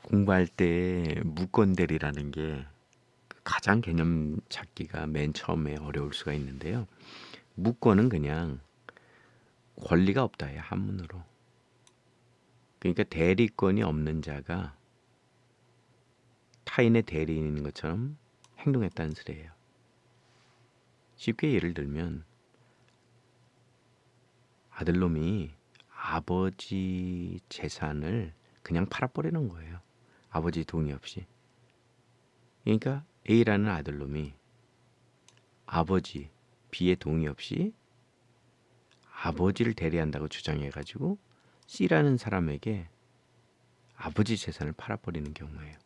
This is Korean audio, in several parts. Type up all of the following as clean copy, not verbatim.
공부할 때 무건대리라는 게 가장 개념 찾기가 맨 처음에 어려울 수가 있는데요. 무건은 그냥 권리가 없다예요, 한문으로. 그러니까 대리권이 없는 자가 타인의 대리인인 것처럼 행동했다는 소리예요. 쉽게 예를 들면 아들놈이 아버지 재산을 그냥 팔아버리는 거예요. 아버지 동의 없이. 그러니까 A라는 아들놈이 아버지 B의 동의 없이 아버지를 대리한다고 주장해가지고 C라는 사람에게 아버지 재산을 팔아버리는 경우예요.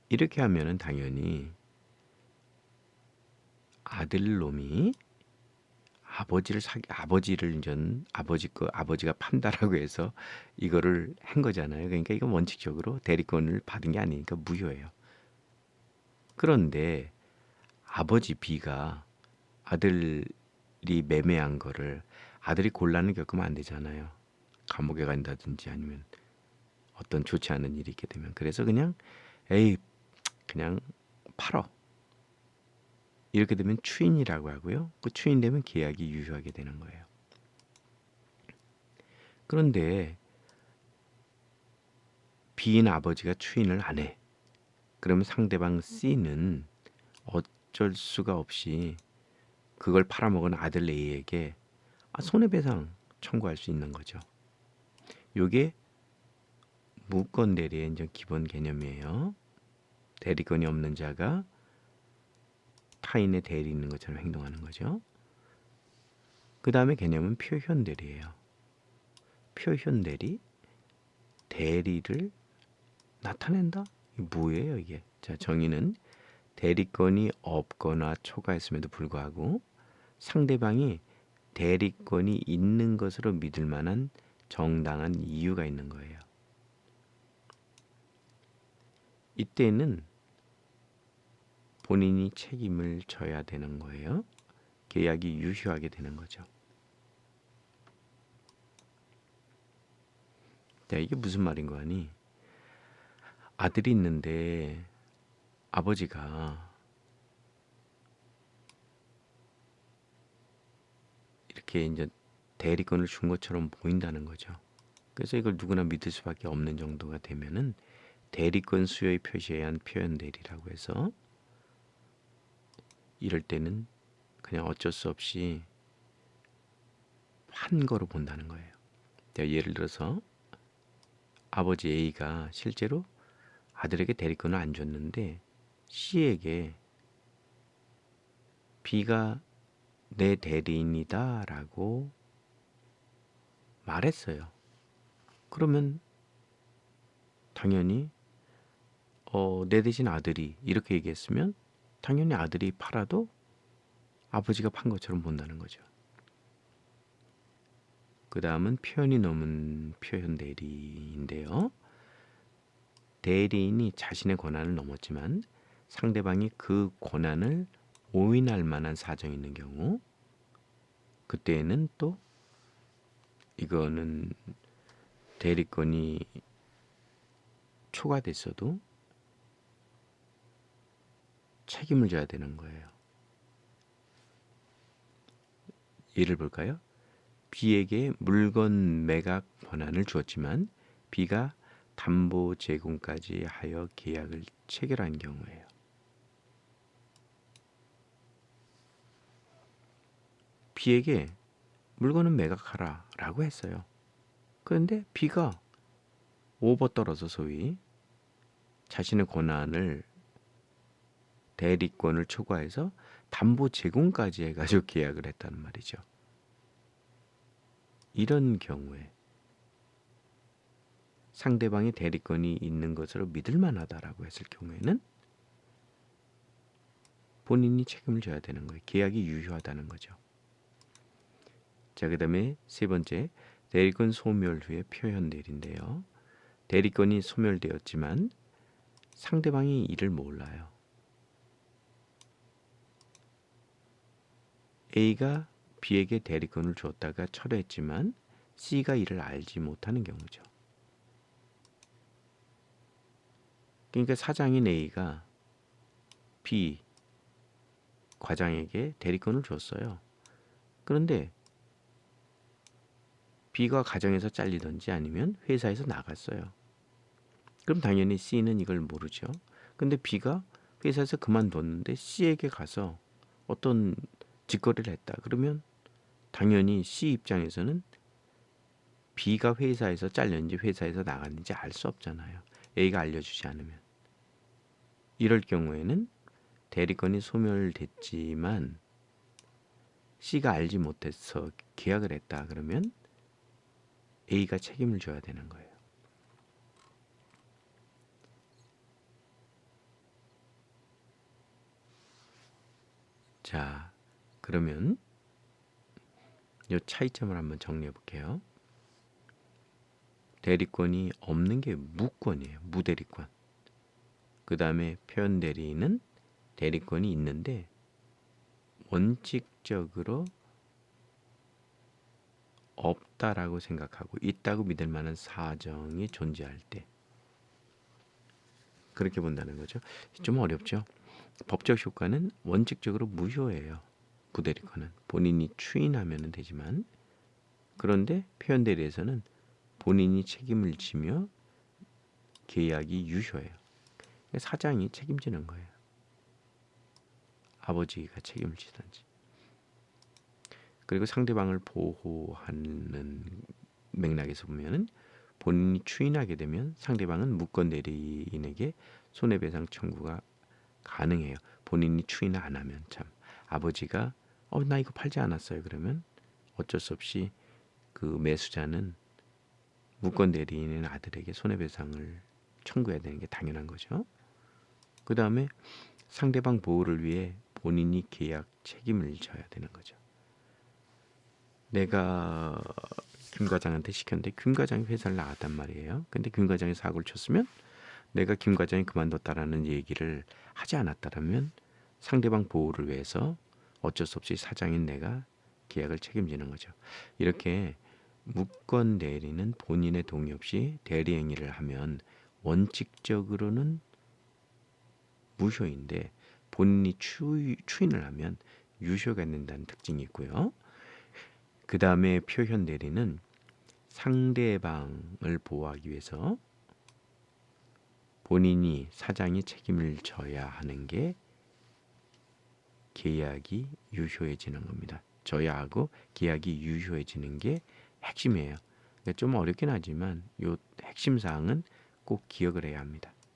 이렇게 하면은 당연히 아들놈이 아버지를 이제 아버지가 판다라고 해서 이거를 한 거잖아요. 그러니까 이건 원칙적으로 대리권을 받은 게 아니니까 무효예요. 그런데 아버지 B가 아들이 매매한 거를 아들이 곤란을 겪으면 안 되잖아요. 감옥에 간다든지 아니면 어떤 좋지 않은 일이 있게 되면. 그래서 그냥 에이 그냥 팔어. 이렇게 되면 추인이라고 하고요. 그 추인되면 계약이 유효하게 되는 거예요. 그런데 B인 아버지가 추인을 안 해. 그러면 상대방 C는 어쩔 수가 없이 그걸 팔아먹은 아들 A에게 손해배상 청구할 수 있는 거죠. 이게 무권 대리의 이제 기본 개념이에요. 대리권이 없는 자가 타인의 대리 있는 것처럼 행동하는 거죠. 그 다음에 개념은 표현 대리예요. 표현 대리, 대리를 나타낸다? 이게 뭐예요 이게? 자, 정의는 대리권이 없거나 초과했음에도 불구하고 상대방이 대리권이 있는 것으로 믿을 만한 정당한 이유가 있는 거예요. 이때는 본인이 책임을 져야 되는 거예요. 계약이 유효하게 되는 거죠. 자, 이게 무슨 말인 거 아니? 아들이 있는데 아버지가 이렇게 이제 대리권을 준 것처럼 보인다는 거죠. 그래서 이걸 누구나 믿을 수밖에 없는 정도가 되면은 대리권 수요의 표시에 의한 표현 대리라고 해서 이럴 때는 그냥 어쩔 수 없이 한 거로 본다는 거예요. 자, 예를 들어서 아버지 A가 실제로 아들에게 대리권을 안 줬는데 C에게 B가 내 대리인이다 라고 말했어요. 그러면 당연히 내 대신 아들이 이렇게 얘기했으면 당연히 아들이 팔아도 아버지가 판 것처럼 본다는 거죠. 그 다음은 표현이 넘은 표현 대리인데요. 대리인이 자신의 권한을 넘었지만 상대방이 그 권한을 오인할 만한 사정이 있는 경우 그때에는 또 이거는 대리권이 초과됐어도 책임을 져야 되는 거예요. 예를 볼까요? B에게 물건 매각 권한을 주었지만 B가 담보 제공까지 하여 계약을 체결한 경우예요. B에게 물건은 매각하라 라고 했어요. 그런데 B가 오버 떨어서 소위 자신의 권한을 대리권을 초과해서 담보 제공까지 해가지고 계약을 했다는 말이죠. 이런 경우에 상대방이 대리권이 있는 것으로 믿을 만하다라고 했을 경우에는 본인이 책임을 져야 되는 거예요. 계약이 유효하다는 거죠. 자, 그 다음에 세 번째, 대리권 소멸 후의 표현 대리인데요. 대리권이 소멸되었지만 상대방이 이를 몰라요. A가 B에게 대리권을 줬다가 철회했지만 C가 이를 알지 못하는 경우죠. 그러니까 사장인 A가 B 과장에게 대리권을 줬어요. 그런데 B가 가정에서 잘리든지 아니면 회사에서 나갔어요. 그럼 당연히 C는 이걸 모르죠. 근데 B가 회사에서 그만뒀는데 C에게 가서 어떤 짓거리를 했다. 그러면 당연히 C 입장에서는 B가 회사에서 잘렸는지 회사에서 나갔는지 알 수 없잖아요. A가 알려주지 않으면. 이럴 경우에는 대리권이 소멸됐지만 C가 알지 못해서 계약을 했다. 그러면 A가 책임을 져야 되는 거예요. 자, 그러면 이 차이점을 한번 정리해 볼게요. 대리권이 없는 게 무권이에요. 무대리권. 그 다음에 표현대리는 대리권이 있는데 원칙적으로 없다라고 생각하고 있다고 믿을 만한 사정이 존재할 때 그렇게 본다는 거죠. 좀 어렵죠. 법적 효과는 원칙적으로 무효예요. 부대리권은 본인이 추인하면 되지만 그런데 표현대리에서는 본인이 책임을 지며 계약이 유효해요. 사장이 책임지는 거예요. 아버지가 책임을 지든지. 그리고 상대방을 보호하는 맥락에서 보면은 본인이 추인하게 되면 상대방은 무권 대리인에게 손해배상 청구가 가능해요. 본인이 추인을 안 하면 참 아버지가 나 이거 팔지 않았어요. 그러면 어쩔 수 없이 그 매수자는 무권 대리인의 아들에게 손해배상을 청구해야 되는 게 당연한 거죠. 그 다음에 상대방 보호를 위해 본인이 계약 책임을 져야 되는 거죠. 내가 김 과장한테 시켰는데 김 과장이 회사를 나갔단 말이에요. 근데 김 과장이 사고를 쳤으면 내가 김 과장이 그만뒀다라는 얘기를 하지 않았다라면 상대방 보호를 위해서 어쩔 수 없이 사장인 내가 계약을 책임지는 거죠. 이렇게 무권 대리는 본인의 동의 없이 대리 행위를 하면 원칙적으로는 무효인데 본인이 추인을 하면 유효가 된다는 특징이 있고요. 그 다음에 표현 대리는 상대방을 보호하기 위해서 본인이 사장이 책임을 져야 하는 게 계약이 유효해지는 겁니다. 져야 하고 계약이 유효해지는 게 핵심이에요. 그러니까 좀 어렵긴 하지만 이 핵심 사항은 꼭 기억을 해야 합니다.